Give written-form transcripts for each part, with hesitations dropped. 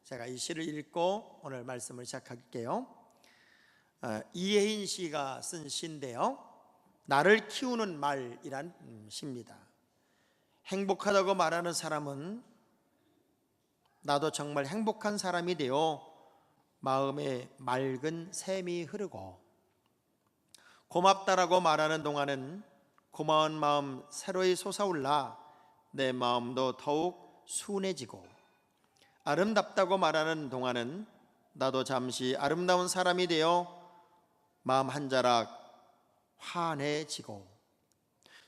제가 이 시를 읽고 오늘 말씀을 시작할게요. 이혜인 씨가 쓴 시인데요, 나를 키우는 말이란 시입니다. 행복하다고 말하는 사람은 나도 정말 행복한 사람이 되어 마음에 맑은 샘이 흐르고, 고맙다라고 말하는 동안은 고마운 마음 새로이 솟아올라 내 마음도 더욱 순해지고, 아름답다고 말하는 동안은 나도 잠시 아름다운 사람이 되어 마음 한 자락 환해지고,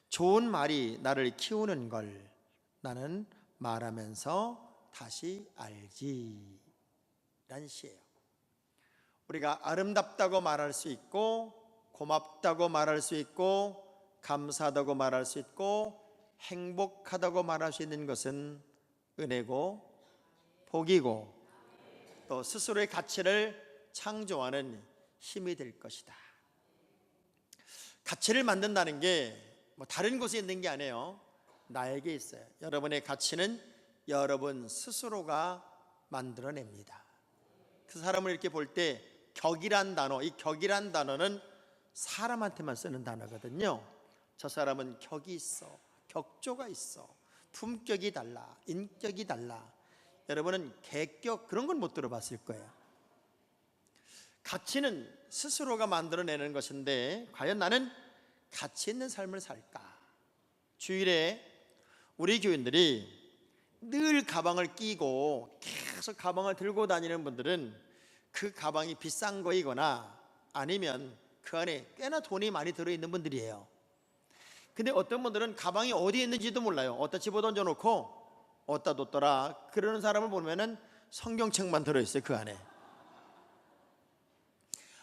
좋은 말이 나를 키우는 걸 나는 말하면서 다시 알지 라는 시예요. 우리가 아름답다고 말할 수 있고, 고맙다고 말할 수 있고, 감사하다고 말할 수 있고, 행복하다고 말할 수 있는 것은 은혜고 복이고, 또 스스로의 가치를 창조하는 힘이 될 것이다. 가치를 만든다는 게 뭐 다른 곳에 있는 게 아니에요. 나에게 있어요. 여러분의 가치는 여러분 스스로가 만들어냅니다. 그 사람을 이렇게 볼 때 격이란 단어, 이 격이란 단어는 사람한테만 쓰는 단어거든요. 저 사람은 격이 있어, 격조가 있어, 품격이 달라, 인격이 달라. 여러분은 계격 그런 건 못 들어봤을 거예요. 가치는 스스로가 만들어내는 것인데, 과연 나는 가치 있는 삶을 살까? 주일에 우리 교인들이 늘 가방을 끼고 계속 가방을 들고 다니는 분들은 그 가방이 비싼 거이거나 아니면 그 안에 꽤나 돈이 많이 들어있는 분들이에요. 근데 어떤 분들은 가방이 어디에 있는지도 몰라요. 어디다 집어 던져놓고 어디다 뒀더라 그러는 사람을 보면은 성경책만 들어있어요, 그 안에.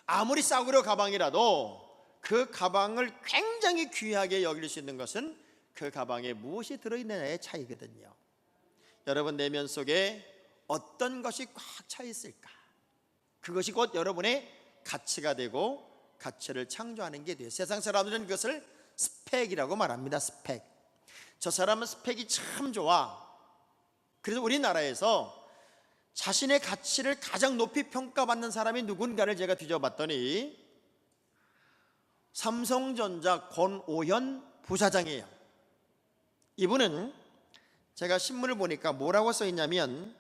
아무리 싸구려 가방이라도 그 가방을 굉장히 귀하게 여길 수 있는 것은 그 가방에 무엇이 들어있느냐의 차이거든요. 여러분 내면 속에 어떤 것이 꽉 차 있을까? 그것이 곧 여러분의 가치가 되고 가치를 창조하는 게 돼요. 세상 사람들은 그것을 스펙이라고 말합니다. 스펙. 저 사람은 스펙이 참 좋아. 그래서 우리나라에서 자신의 가치를 가장 높이 평가받는 사람이 누군가를 제가 뒤져봤더니 삼성전자 권오현 부사장이에요. 이분은 제가 신문을 보니까 뭐라고 써있냐면,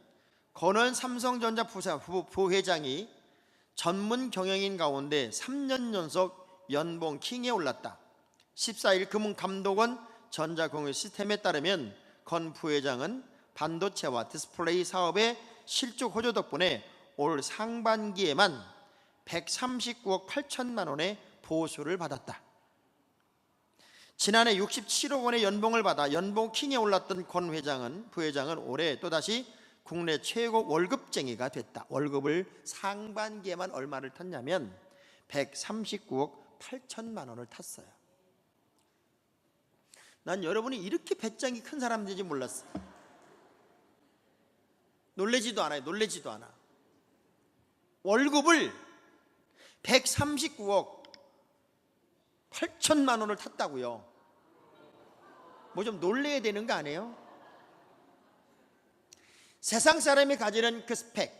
권오현 삼성전자 부회장이 전문 경영인 가운데 3년 연속 연봉 킹에 올랐다. 14일 금융감독원 전자공유 시스템에 따르면 권 부회장은 반도체와 디스플레이 사업의 실적 호조 덕분에 올 상반기에만 139억 8천만 원의 보수를 받았다. 지난해 67억 원의 연봉을 받아 연봉 킹에 올랐던 권 부회장은 올해 또다시 국내 최고 월급쟁이가 됐다. 월급을 상반기에만 얼마를 탔냐면 139억 8천만 원을 탔어요. 난 여러분이 이렇게 배짱이 큰 사람인지 몰랐어요. 놀래지도 않아요. 놀래지도 않아. 월급을 139억 8천만 원을 탔다고요. 뭐 좀 놀래야 되는 거 아니에요? 세상 사람이 가지는 그 스펙,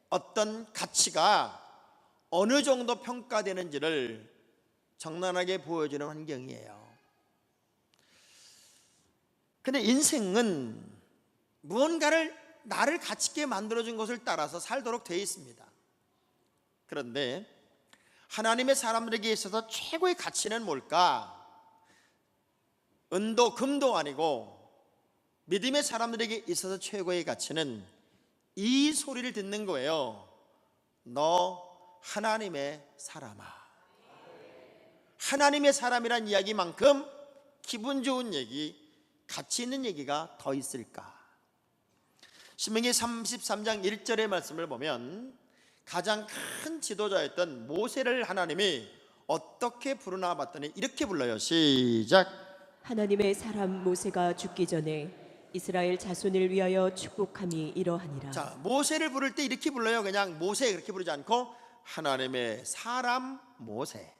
어떤 가치가 어느 정도 평가되는지를 적나라하게 보여주는 환경이에요. 근데 인생은 무언가를 나를 가치 있게 만들어준 것을 따라서 살도록 되어 있습니다. 그런데 하나님의 사람들에게 있어서 최고의 가치는 뭘까? 은도 금도 아니고 믿음의 사람들에게 있어서 최고의 가치는 이 소리를 듣는 거예요. 너 하나님의 사람아. 하나님의 사람이란 이야기만큼 기분 좋은 얘기, 가치 있는 얘기가 더 있을까? 신명기 33장 1절의 말씀을 보면 가장 큰 지도자였던 모세를 하나님이 어떻게 부르나 봤더니 이렇게 불러요. 시작. 하나님의 사람 모세가 죽기 전에 이스라엘 자손을 위하여 축복함이 이러하니라. 자, 모세를 부를 때 이렇게 불러요. 그냥 모세 그렇게 부르지 않고 하나님의 사람 모세.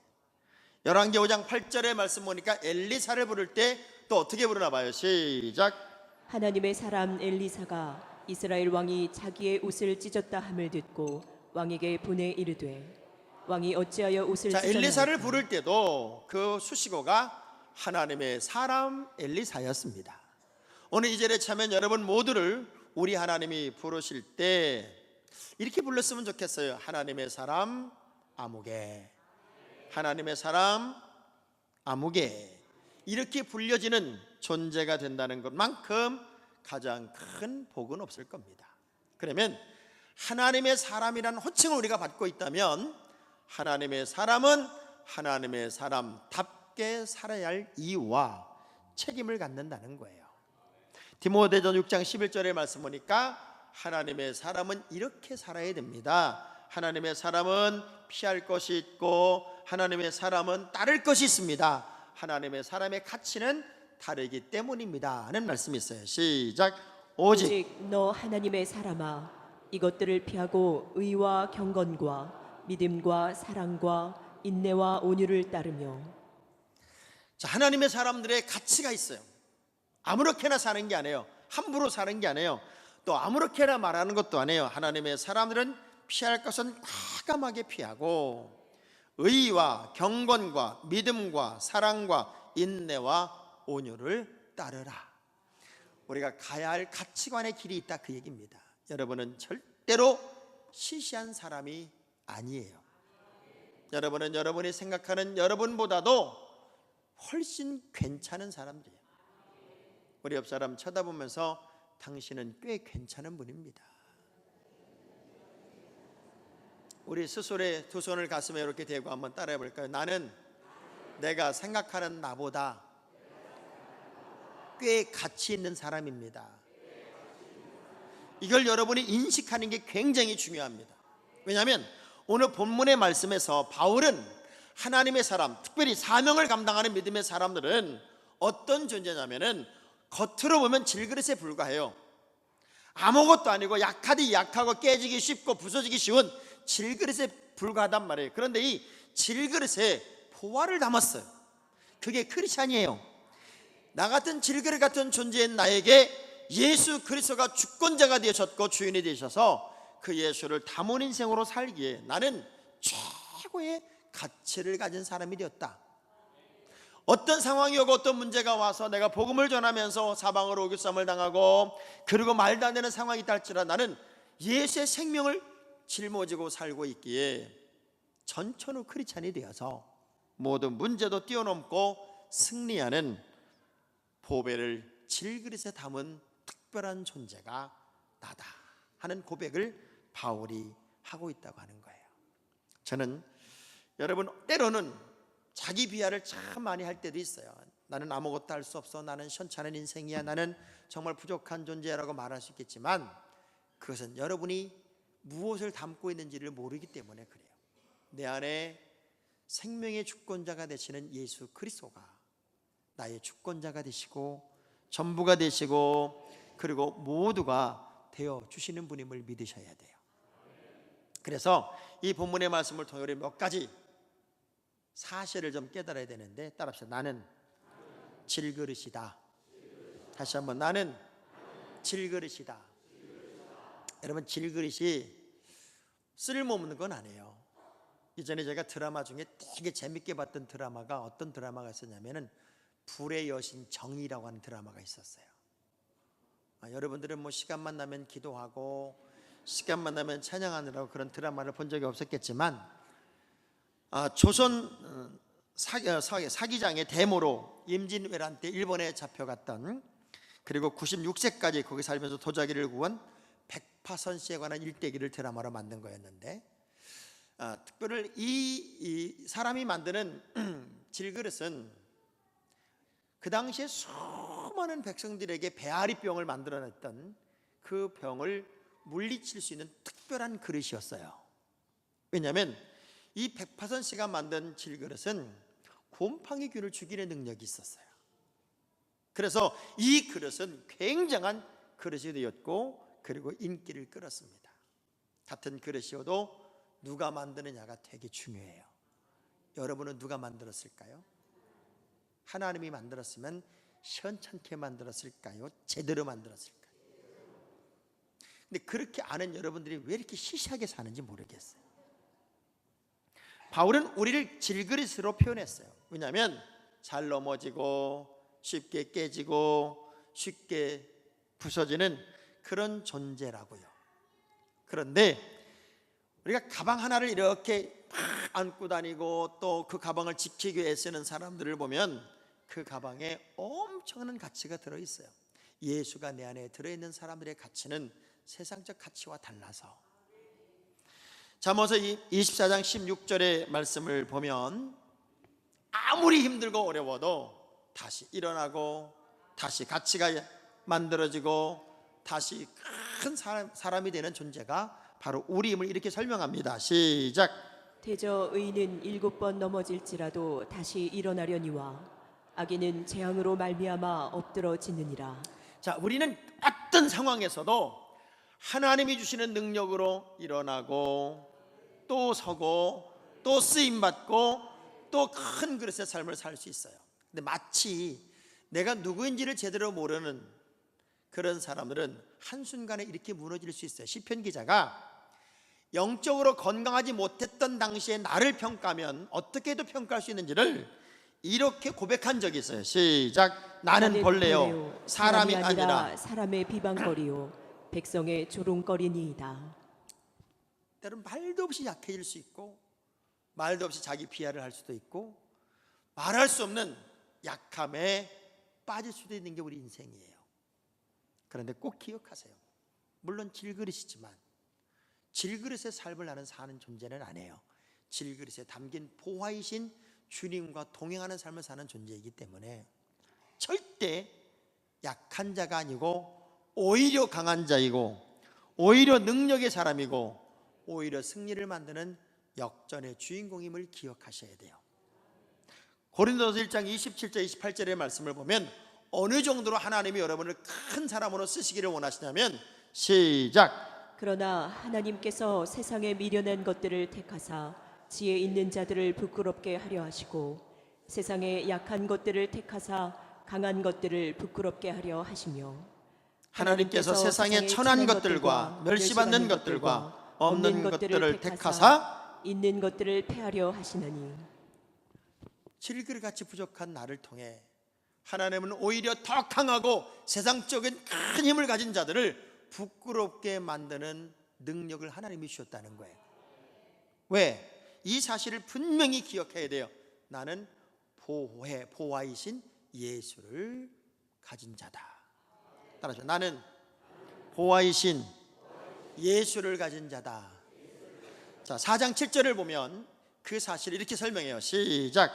열왕기 5장 8절의 말씀 보니까 엘리사를 부를 때 또 어떻게 부르나 봐요. 시작. 하나님의 사람 엘리사가 이스라엘 왕이 자기의 옷을 찢었다 함을 듣고 왕에게 보내 이르되 왕이 어찌하여 옷을 자, 엘리사를 찢었나이까? 부를 때도 그 수식어가 하나님의 사람 엘리사였습니다. 오늘 이 절에 차면 여러분 모두를 우리 하나님이 부르실 때 이렇게 불렀으면 좋겠어요. 하나님의 사람 아무개, 하나님의 사람 아무개, 이렇게 불려지는 존재가 된다는 것만큼 가장 큰 복은 없을 겁니다. 그러면 하나님의 사람이라는 호칭을 우리가 받고 있다면 하나님의 사람은 하나님의 사람답게 살아야 할 이유와 책임을 갖는다는 거예요. 디모데전 6장 11절의 말씀 보니까 하나님의 사람은 이렇게 살아야 됩니다. 하나님의 사람은 피할 것이 있고 하나님의 사람은 따를 것이 있습니다. 하나님의 사람의 가치는 다르기 때문입니다 하는 말씀이 있어요. 시작. 오직 너 하나님의 사람아 이것들을 피하고 의와 경건과 믿음과 사랑과 인내와 온유를 따르며. 자, 하나님의 사람들의 가치가 있어요. 아무렇게나 사는 게 아니에요. 함부로 사는 게 아니에요. 또 아무렇게나 말하는 것도 아니에요. 하나님의 사람들은 피할 것은 과감하게 피하고 의와 경건과 믿음과 사랑과 인내와 온유를 따르라. 우리가 가야 할 가치관의 길이 있다, 그 얘기입니다. 여러분은 절대로 시시한 사람이 아니에요. 여러분은 여러분이 생각하는 여러분보다도 훨씬 괜찮은 사람들이에요. 우리 옆 사람 쳐다보면서 당신은 꽤 괜찮은 분입니다. 우리 스스로의 두 손을 가슴에 이렇게 대고 한번 따라해 볼까요? 나는 내가 생각하는 나보다 꽤 가치 있는 사람입니다. 이걸 여러분이 인식하는 게 굉장히 중요합니다. 왜냐하면 오늘 본문의 말씀에서 바울은 하나님의 사람, 특별히 사명을 감당하는 믿음의 사람들은 어떤 존재냐면은 겉으로 보면 질그릇에 불과해요. 아무것도 아니고 약하디 약하고 깨지기 쉽고 부서지기 쉬운 질그릇에 불과하단 말이에요. 그런데 이 질그릇에 보화를 담았어요. 그게 크리스찬이에요. 나 같은 질그릇 같은 존재인 나에게 예수 그리스도가 주권자가 되셨고 주인이 되셔서 그 예수를 담은 인생으로 살기에 나는 최고의 가치를 가진 사람이 되었다. 어떤 상황이 오고 어떤 문제가 와서 내가 복음을 전하면서 사방으로 오교쌈을 당하고 그리고 말도 안 되는 상황이 있다 할지라도 나는 예수의 생명을 짊어지고 살고 있기에 전천후 크리스찬이 되어서 모든 문제도 뛰어넘고 승리하는 보배를 질그릇에 담은 특별한 존재가 나다 하는 고백을 바울이 하고 있다고 하는 거예요. 저는 여러분 때로는 자기 비하를 참 많이 할 때도 있어요. 나는 아무것도 할 수 없어, 나는 현찮은 인생이야, 나는 정말 부족한 존재라고 말할 수 있겠지만 그것은 여러분이 무엇을 담고 있는지를 모르기 때문에 그래요. 내 안에 생명의 주권자가 되시는 예수 그리스도가 나의 주권자가 되시고 전부가 되시고 그리고 모두가 되어 주시는 분임을 믿으셔야 돼요. 그래서 이 본문의 말씀을 통해 몇 가지 사실을 좀 깨달아야 되는데 따라합시다. 나는 질그릇이다. 다시 한번, 나는 질그릇이다. 여러분, 질그릇이 쓸모없는 건 아니에요. 이전에 제가 드라마 중에 되게 재밌게 봤던 드라마가 어떤 드라마가 있었냐면은 불의 여신 정의라고 하는 드라마가 있었어요. 여러분들은 뭐 시간만 나면 기도하고 시간만 나면 찬양하느라고 그런 드라마를 본 적이 없었겠지만 조선 사기장의 대모로 임진왜란 때 일본에 잡혀갔던, 그리고 96세까지 거기 살면서 도자기를 구한 백파선 씨에 관한 일대기를 드라마로 만든 거였는데 특별히 이 사람이 만드는 질그릇은 그 당시에 수많은 백성들에게 배앓이병을 만들어냈던 그 병을 물리칠 수 있는 특별한 그릇이었어요. 왜냐하면 이 백파선 씨가 만든 질그릇은 곰팡이균을 죽이는 능력이 있었어요. 그래서 이 그릇은 굉장한 그릇이 되었고 그리고 인기를 끌었습니다. 같은 그릇이어도 누가 만드느냐가 되게 중요해요. 여러분은 누가 만들었을까요? 하나님이 만들었으면 시원찮게 만들었을까요? 제대로 만들었을까요? 근데 그렇게 아는 여러분들이 왜 이렇게 시시하게 사는지 모르겠어요. 바울은 우리를 질그릇으로 표현했어요. 왜냐하면 잘 넘어지고 쉽게 깨지고 쉽게 부서지는 그런 존재라고요. 그런데 우리가 가방 하나를 이렇게 막 안고 다니고 또 그 가방을 지키기 위해 쓰는 사람들을 보면 그 가방에 엄청난 가치가 들어있어요. 예수가 내 안에 들어있는 사람들의 가치는 세상적 가치와 달라서. 잠언서 24장 16절의 말씀을 보면 아무리 힘들고 어려워도 다시 일어나고 다시 가치가 만들어지고 다시 큰 사람이 되는 존재가 바로 우리임을 이렇게 설명합니다. 시작. 대저 의인은 7번 넘어질지라도 다시 일어나려니와 악인은 재앙으로 말미암아 엎드러지느니라. 자, 우리는 어떤 상황에서도 하나님이 주시는 능력으로 일어나고 또 서고 또 쓰임받고 또 큰 그릇의 삶을 살 수 있어요. 근데 마치 내가 누구인지를 제대로 모르는 그런 사람들은 한순간에 이렇게 무너질 수 있어요. 시편 기자가 영적으로 건강하지 못했던 당시에 나를 평가하면 어떻게 해도 평가할 수 있는지를 이렇게 고백한 적이 있어요. 시작. 나는 벌레요 사람이 아니라 사람의 비방거리요 백성의 조롱거리니이다. 때로는 말도 없이 약해질 수 있고 말도 없이 자기 비하를 할 수도 있고 말할 수 없는 약함에 빠질 수도 있는 게 우리 인생이에요. 그런데 꼭 기억하세요. 물론 질그릇이지만 질그릇의 삶을 나는 사는 존재는 아니에요. 질그릇에 담긴 보화이신 주님과 동행하는 삶을 사는 존재이기 때문에 절대 약한 자가 아니고 오히려 강한 자이고 오히려 능력의 사람이고 오히려 승리를 만드는 역전의 주인공임을 기억하셔야 돼요. 고린도서 1장 27절 28절의 말씀을 보면 어느 정도로 하나님이 여러분을 큰 사람으로 쓰시기를 원하시냐면 시작. 그러나 하나님께서 세상에 미련한 것들을 택하사 지혜 있는 자들을 부끄럽게 하려 하시고 세상에 약한 것들을 택하사 강한 것들을 부끄럽게 하려 하시며 하나님께서 세상에 천한 것들과 멸시받는 것들과 없는 것들을 택하사 있는 것들을 패하려 하시나니 질그릇같이 부족한 나를 통해 하나님은 오히려 더 강하고 세상적인 큰 힘을 가진 자들을 부끄럽게 만드는 능력을 하나님이 주셨다는 거예요. 왜? 이 사실을 분명히 기억해야 돼요. 나는 보화이신 예수를 가진 자다. 따라서 나는 보화이신 예수를 가진 자다. 자, 4장 7절을 보면 그 사실을 이렇게 설명해요. 시작.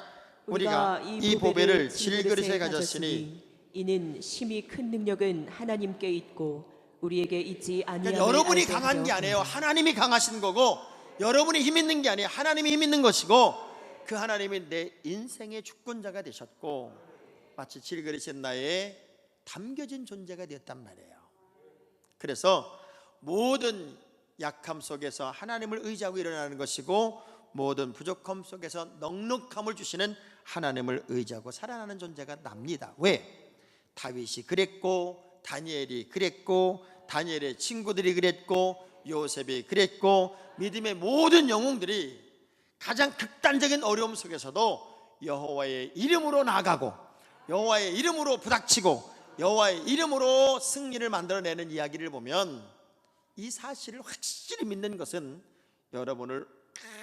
우리가 이 보배를 질그릇에 가졌으니 이는 심히 큰 능력은 하나님께 있고 우리에게 있지 아니함을 여러분이 알게 강한 게 하려 아니에요. 합니다. 하나님이 강하신 거고 여러분이 힘 있는 게 아니에요. 하나님이 힘 있는 것이고 그 하나님이 내 인생의 주권자가 되셨고 마치 질그릇에 나의 담겨진 존재가 되었단 말이에요. 그래서 모든 약함 속에서 하나님을 의지하고 일어나는 것이고 모든 부족함 속에서 넉넉함을 주시는 하나님을 의지하고 살아나는 존재가 납니다. 왜? 다윗이 그랬고 다니엘이 그랬고 다니엘의 친구들이 그랬고 요셉이 그랬고 믿음의 모든 영웅들이 가장 극단적인 어려움 속에서도 여호와의 이름으로 나아가고 여호와의 이름으로 부닥치고 여호와의 이름으로 승리를 만들어내는 이야기를 보면 이 사실을 확실히 믿는 것은 여러분을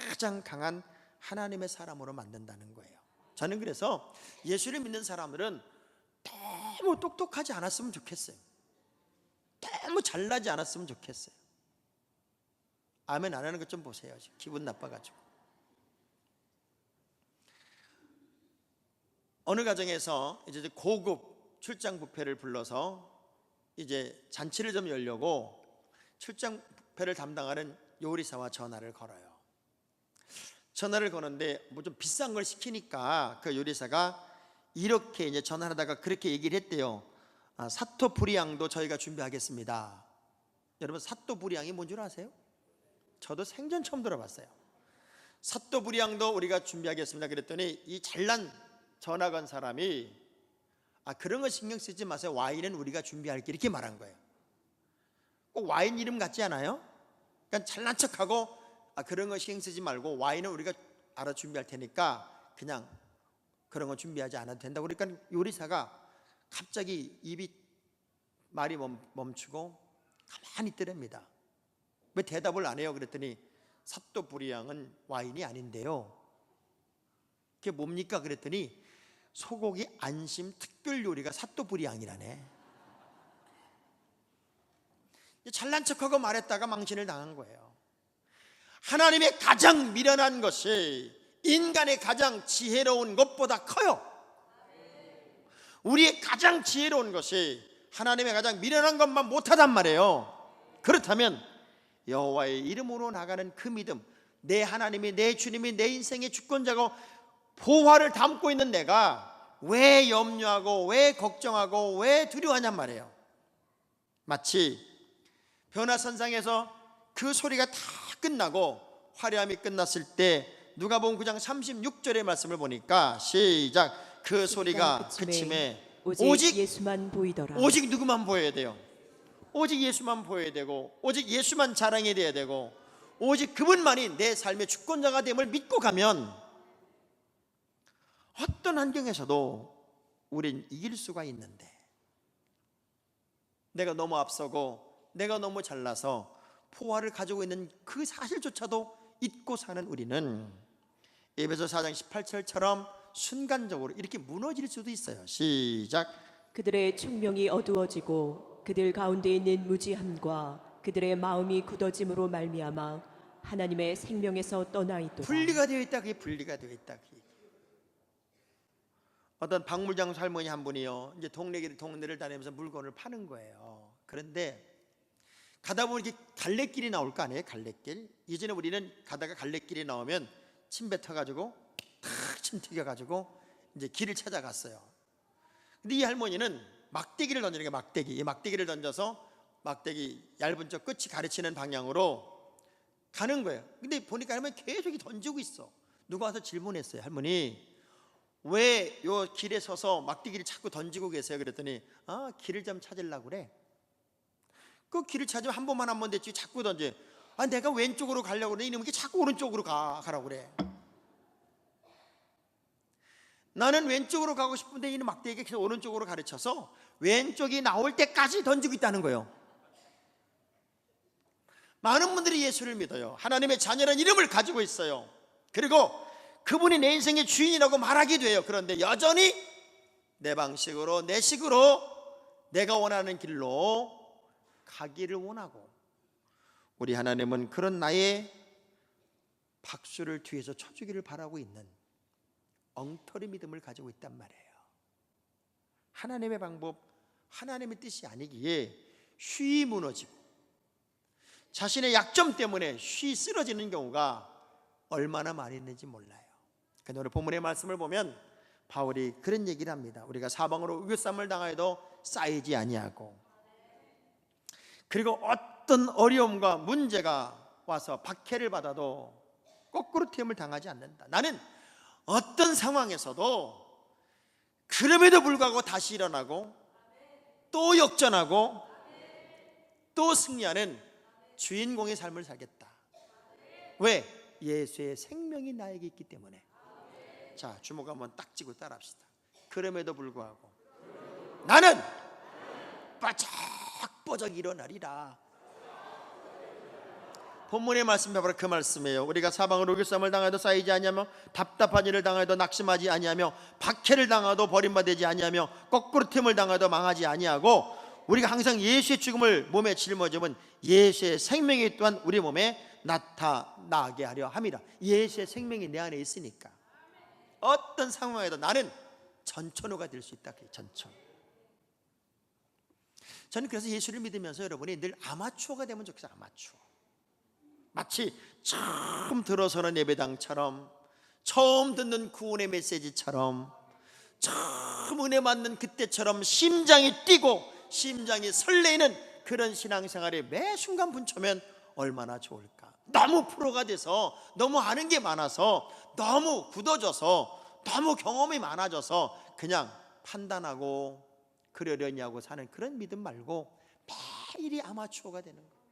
가장 강한 하나님의 사람으로 만든다는 거예요. 저는 그래서 예수를 믿는 사람들은 너무 똑똑하지 않았으면 좋겠어요. 너무 잘나지 않았으면 좋겠어요. 아멘 안 하는 것 좀 보세요. 기분 나빠가지고. 어느 가정에서 이제 고급 출장 뷔페를 불러서 이제 잔치를 좀 열려고 출장 뷔페를 담당하는 요리사와 전화를 걸어요. 전화를 거는데 뭐 좀 비싼 걸 시키니까 그 요리사가 이렇게 이제 전화하다가 그렇게 얘기를 했대요. 사토부리앙도 저희가 준비하겠습니다. 여러분 사토부리앙이 뭔 줄 아세요? 저도 생전 처음 들어봤어요. 사토부리앙도 우리가 준비하겠습니다. 그랬더니 이 잘난 전화 건 사람이 그런 거 신경 쓰지 마세요. 와인은 우리가 준비할게 이렇게 말한 거예요. 꼭 와인 이름 같지 않아요? 그냥 잘난 척하고 그런 거 신경 쓰지 말고 와인은 우리가 알아 준비할 테니까 그냥 그런 거 준비하지 않아도 된다고. 그러니까 요리사가 갑자기 말이 멈추고 가만히 있더랍니다. 왜 대답을 안 해요? 그랬더니 사또부리양은 와인이 아닌데요. 그게 뭡니까? 그랬더니 소고기 안심 특별 요리가 사또부리양이라네. 잘난 척하고 말했다가 망신을 당한 거예요. 하나님의 가장 미련한 것이 인간의 가장 지혜로운 것보다 커요. 우리의 가장 지혜로운 것이 하나님의 가장 미련한 것만 못하단 말이에요. 그렇다면 여호와의 이름으로 나가는 그 믿음, 내 하나님이, 내 주님이 내 인생의 주권자고 보화를 담고 있는 내가 왜 염려하고 왜 걱정하고 왜 두려워하냔 말이에요. 마치 변화선상에서 그 소리가 다 끝나고 화려함이 끝났을 때 누가복음 9장 36절의 말씀을 보니까 시작. 그 소리가 그침에 오직 예수만 보이더라. 오직 누구만 보여야 돼요? 오직 예수만 보여야 되고 오직 예수만 자랑이 돼야 되고 오직 그분만이 내 삶의 주권자가 됨을 믿고 가면 어떤 환경에서도 우린 이길 수가 있는데, 내가 너무 앞서고 내가 너무 잘나서 포화를 가지고 있는 그 사실조차도 잊고 사는 우리는 에베소 4장 18절처럼 순간적으로 이렇게 무너질 수도 있어요. 시작. 그들의 총명이 어두워지고 그들 가운데 있는 무지함과 그들의 마음이 굳어짐으로 말미암아 하나님의 생명에서 떠나 있도다. 분리가 되어 있다. 그게 분리가 되어 있다. 어떤 박물장 할머니 한 분이요, 이제 동네를 다니면서 물건을 파는 거예요. 그런데 가다 보면 이렇게 갈래길이 나올 거 아니에요? 갈래길. 예전에 우리는 가다가 갈래길이 나오면 침 뱉어가지고 탁 침 튀겨가지고 이제 길을 찾아갔어요. 근데 이 할머니는 막대기를 던지는 게 막대기. 이 막대기를 던져서 막대기 얇은 쪽 끝이 가르치는 방향으로 가는 거예요. 근데 보니까 할머니 계속 던지고 있어. 누가 와서 질문했어요. 할머니, 왜 요 길에 서서 막대기를 자꾸 던지고 계세요? 그랬더니 길을 좀 찾으려고 그래. 그 길을 찾으면 한 번 됐지 자꾸 던져. 내가 왼쪽으로 가려고 그래. 이놈이 자꾸 오른쪽으로 가라고 그래. 나는 왼쪽으로 가고 싶은데 이는 막대기가 계속 오른쪽으로 가르쳐서 왼쪽이 나올 때까지 던지고 있다는 거예요. 많은 분들이 예수를 믿어요. 하나님의 자녀라는 이름을 가지고 있어요. 그리고 그분이 내 인생의 주인이라고 말하기도 해요. 그런데 여전히 내 방식으로 내 식으로 내가 원하는 길로 가기를 원하고, 우리 하나님은 그런 나의 박수를 뒤에서 쳐주기를 바라고 있는 엉터리 믿음을 가지고 있단 말이에요. 하나님의 방법, 하나님의 뜻이 아니기에 쉬이 무너지고 자신의 약점 때문에 쉬이 쓰러지는 경우가 얼마나 많이 있는지 몰라요. 그런데 오늘 본문의 말씀을 보면 바울이 그런 얘기를 합니다. 우리가 사방으로 우겨쌈을 당하여도 쌓이지 아니하고, 그리고 어떤 어려움과 문제가 와서 박해를 받아도 거꾸로 튀임을 당하지 않는다. 나는 어떤 상황에서도 그럼에도 불구하고 다시 일어나고 또 역전하고 또 승리하는 주인공의 삶을 살겠다. 왜? 예수의 생명이 나에게 있기 때문에. 자, 주먹 한번 딱 쥐고 따라합시다. 그럼에도 불구하고 나는 바짝바짝 일어나리라. 본문의 말씀이 바로 그 말씀이에요. 우리가 사방으로 우겨쌈을 당하여도 쌓이지 아니하며 답답한 일을 당하여도 낙심하지 아니하며 박해를 당하여도 버림받지 아니하며 거꾸로 틈을 당하여도 망하지 아니하고, 우리가 항상 예수의 죽음을 몸에 짊어지면 예수의 생명이 또한 우리 몸에 나타나게 하려 함이라. 예수의 생명이 내 안에 있으니까 어떤 상황에도 나는 전천후가 될 수 있다. 전천. 저는 그래서 예수를 믿으면서 여러분이 늘 아마추어가 되면 좋겠어요. 아마추어. 마치 처음 들어서는 예배당처럼, 처음 듣는 구원의 메시지처럼, 처음 은혜 받는 그때처럼 심장이 뛰고 심장이 설레는 그런 신앙생활에 매 순간 분초면 얼마나 좋을까. 너무 프로가 돼서, 너무 아는 게 많아서, 너무 굳어져서, 너무 경험이 많아져서 그냥 판단하고 그러려냐고 사는 그런 믿음 말고 매 매일이 아마추어가 되는 거예요.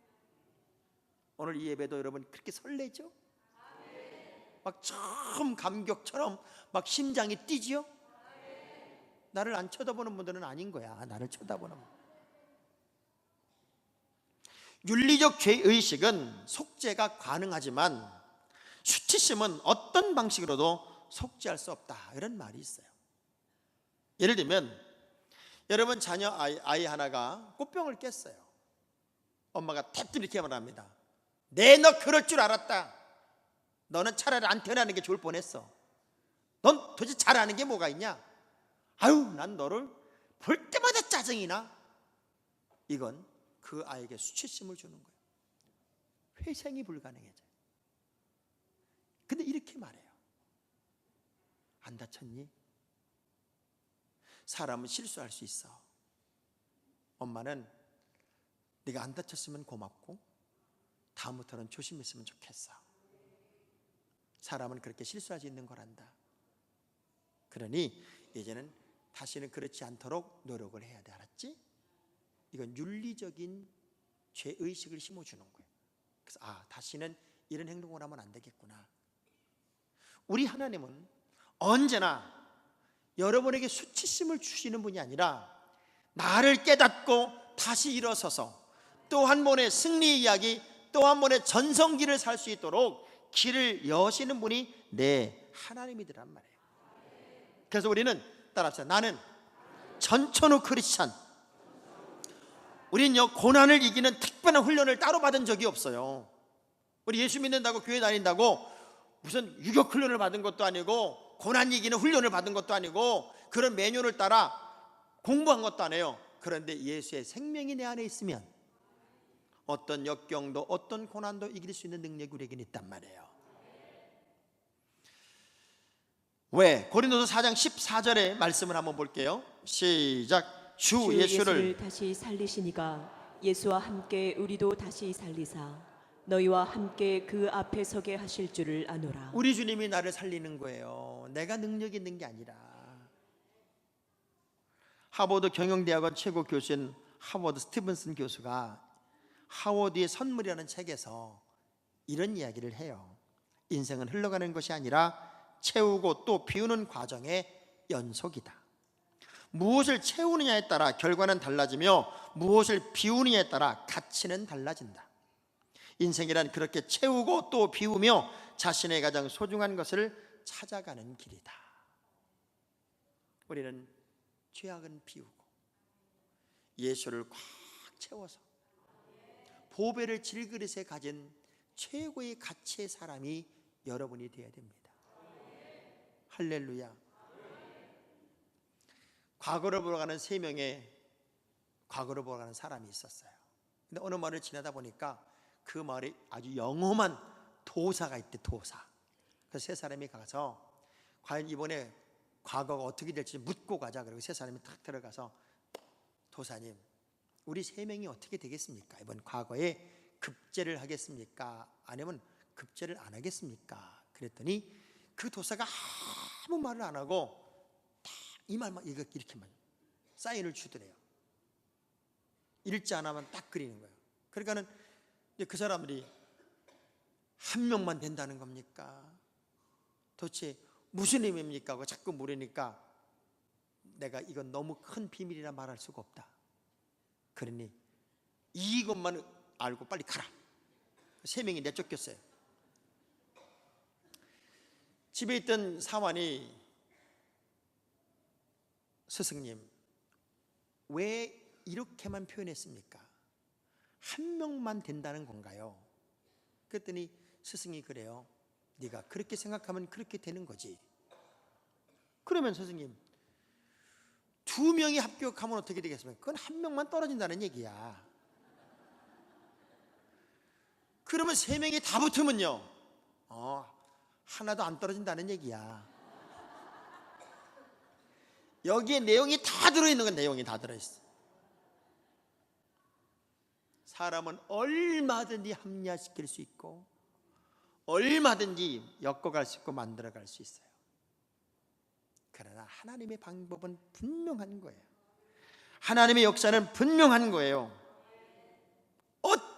오늘 이 예배도 여러분 그렇게 설레죠? 막 처음 감격처럼 막 심장이 뛰지요? 나를 안 쳐다보는 분들은 아닌 거야. 나를 쳐다보는 분. 윤리적 죄의식은 속죄가 가능하지만 수치심은 어떤 방식으로도 속죄할 수 없다, 이런 말이 있어요. 예를 들면 여러분 자녀 아이 하나가 꽃병을 깼어요. 엄마가 탭 이렇게 말합니다. 네, 너 그럴 줄 알았다. 너는 차라리 안 태어나는 게 좋을 뻔했어. 넌 도대체 잘하는 게 뭐가 있냐? 아유, 난 너를 볼 때마다 짜증이 나. 이건 그 아이에게 수치심을 주는 거예요. 회생이 불가능해져요. 근데 이렇게 말해요. 안 다쳤니? 사람은 실수할 수 있어. 엄마는 네가 안 다쳤으면 고맙고 다음부터는 조심했으면 좋겠어. 사람은 그렇게 실수할 수 있는 거란다. 그러니 이제는 다시는 그렇지 않도록 노력을 해야 돼. 알았지? 이건 윤리적인 죄의식을 심어주는 거예요. 그래서 다시는 이런 행동을 하면 안 되겠구나. 우리 하나님은 언제나 여러분에게 수치심을 주시는 분이 아니라 나를 깨닫고 다시 일어서서 또 한 번의 승리 이야기, 또 한 번의 전성기를 살 수 있도록 길을 여시는 분이 내 하나님이더란 말이에요. 그래서 우리는 따라합시다. 나는 전천후 크리스찬. 우리는요, 고난을 이기는 특별한 훈련을 따로 받은 적이 없어요. 우리 예수 믿는다고 교회 다닌다고 무슨 유격 훈련을 받은 것도 아니고 고난 이기는 훈련을 받은 것도 아니고 그런 매뉴얼을 따라 공부한 것도 아니에요. 그런데 예수의 생명이 내 안에 있으면 어떤 역경도 어떤 고난도 이길 수 있는 능력이 우리에게는 있단 말이에요. 왜? 고린도서 4장 14절의 말씀을 한번 볼게요. 시작. 주 예수를 다시 살리시니가 예수와 함께 우리도 다시 살리사 너희와 함께 그 앞에 서게 하실 줄을 아노라. 우리 주님이 나를 살리는 거예요. 내가 능력 있는 게 아니라. 하버드 경영대학원 최고 교수인 하버드 스티븐슨 교수가 하워드의 선물이라는 책에서 이런 이야기를 해요. 인생은 흘러가는 것이 아니라 채우고 또 비우는 과정의 연속이다. 무엇을 채우느냐에 따라 결과는 달라지며 무엇을 비우느냐에 따라 가치는 달라진다. 인생이란 그렇게 채우고 또 비우며 자신의 가장 소중한 것을 찾아가는 길이다. 우리는 죄악은 비우고 예수를 꽉 채워서 보배를 질그릇에 가진 최고의 가치의 사람이 여러분이 되어야 됩니다. 할렐루야. 과거를 보러 가는 3명의 과거를 보러 가는 사람이 있었어요. 근데 어느 마을을 지나다 보니까 그 마을에 아주 영험한 도사가 있대. 도사. 그래서 3사람이 가서 과연 이번에 과거가 어떻게 될지 묻고 가자. 그리고 3사람이 탁 들어가서 도사님, 우리 3명이 어떻게 되겠습니까? 이번 과거에 급제를 하겠습니까? 아니면 급제를 안 하겠습니까? 그랬더니 그 도사가 아무 말을 안 하고 딱 이 말만 이렇게만 사인을 주더래요. 읽지 않으면 딱 그리는 거예요. 그러니까는 그 사람들이 한 명만 된다는 겁니까? 도대체 무슨 의미입니까? 하고 자꾸 물으니까 내가 이건 너무 큰 비밀이라 말할 수가 없다. 그러니 이것만 알고 빨리 가라. 3명이 내쫓겼어요. 집에 있던 사환이 스승님, 왜 이렇게만 표현했습니까? 한 명만 된다는 건가요? 그랬더니 스승이 그래요. 네가 그렇게 생각하면 그렇게 되는 거지. 그러면 스승님, 2명이 합격하면 어떻게 되겠습니까? 그건 1명만 떨어진다는 얘기야. 그러면 3명이 다 붙으면요, 하나도 안 떨어진다는 얘기야. 여기에 내용이 다 들어있는 건 내용이 다 들어있어. 사람은 얼마든지 합리화시킬 수 있고 얼마든지 엮어갈 수 있고 만들어갈 수 있어요. 그러나 하나님의 방법은 분명한 거예요. 하나님의 역사는 분명한 거예요.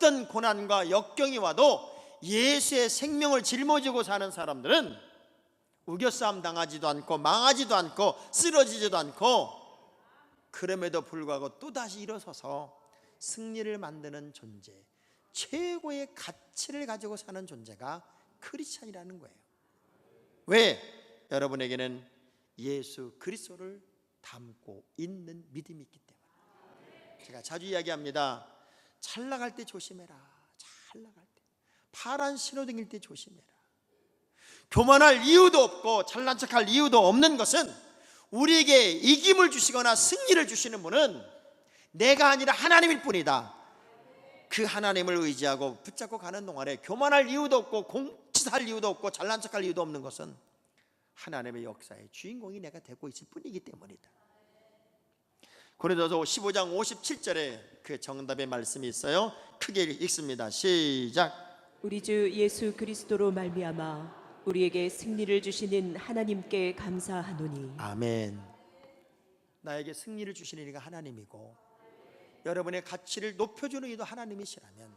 어떤 고난과 역경이 와도 예수의 생명을 짊어지고 사는 사람들은 우겨싸움 당하지도 않고 망하지도 않고 쓰러지지도 않고, 그럼에도 불구하고 또다시 일어서서 승리를 만드는 존재, 최고의 가치를 가지고 사는 존재가 크리스찬이라는 거예요. 왜? 여러분에게는 예수 그리스도를 담고 있는 믿음이 있기 때문에. 제가 자주 이야기합니다. 잘 나갈 때 조심해라. 잘 나갈 때, 파란 신호등일 때 조심해라. 교만할 이유도 없고 잘난 척할 이유도 없는 것은, 우리에게 이김을 주시거나 승리를 주시는 분은 내가 아니라 하나님일 뿐이다. 그 하나님을 의지하고 붙잡고 가는 동안에 교만할 이유도 없고 공치할 이유도 없고 잘난 척할 이유도 없는 것은 하나님의 역사의 주인공이 내가 되고 있을 뿐이기 때문이다. 고린도서 15장 57절에 그 정답의 말씀이 있어요. 크게 읽습니다. 시작. 우리 주 예수 그리스도로 말미암아 우리에게 승리를 주시는 하나님께 감사하노니. 아멘. 나에게 승리를 주시는 이가 하나님이고 여러분의 가치를 높여주는 이도 하나님이시라면,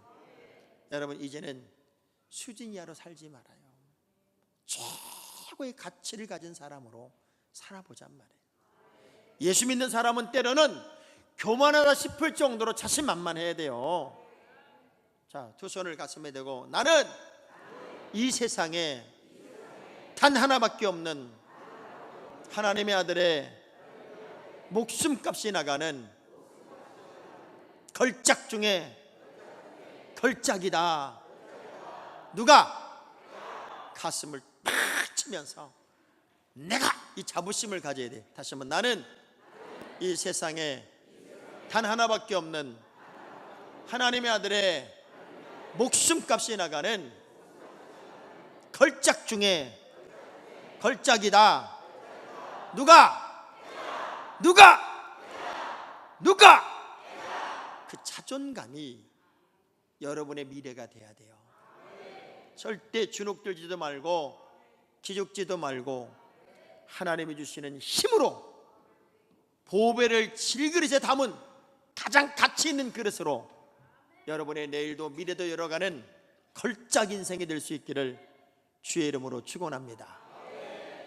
여러분 이제는 수진 이하로 살지 말아요. 최고의 가치를 가진 사람으로 살아보잔 말이에요. 예수 믿는 사람은 때로는 교만하다 싶을 정도로 자신만만해야 돼요. 자, 두 손을 가슴에 대고, 나는 이 세상에 단 하나밖에 없는 하나님의 아들의 목숨값이 나가는 걸작 중에 걸작이다. 누가? 가슴을 팍 치면서 내가 이 자부심을 가져야 돼. 다시 한번, 나는 이 세상에 단 하나밖에 없는 하나님의 아들의 목숨값이 나가는 걸작 중에 걸작이다. 누가? 그 자존감이 여러분의 미래가 돼야 돼요. 절대 주눅들지도 말고 기죽지도 말고 하나님이 주시는 힘으로 보배를 질그릇에 담은 가장 가치 있는 그릇으로 여러분의 내일도 미래도 열어가는 걸작 인생이 될 수 있기를 주의 이름으로 축원합니다.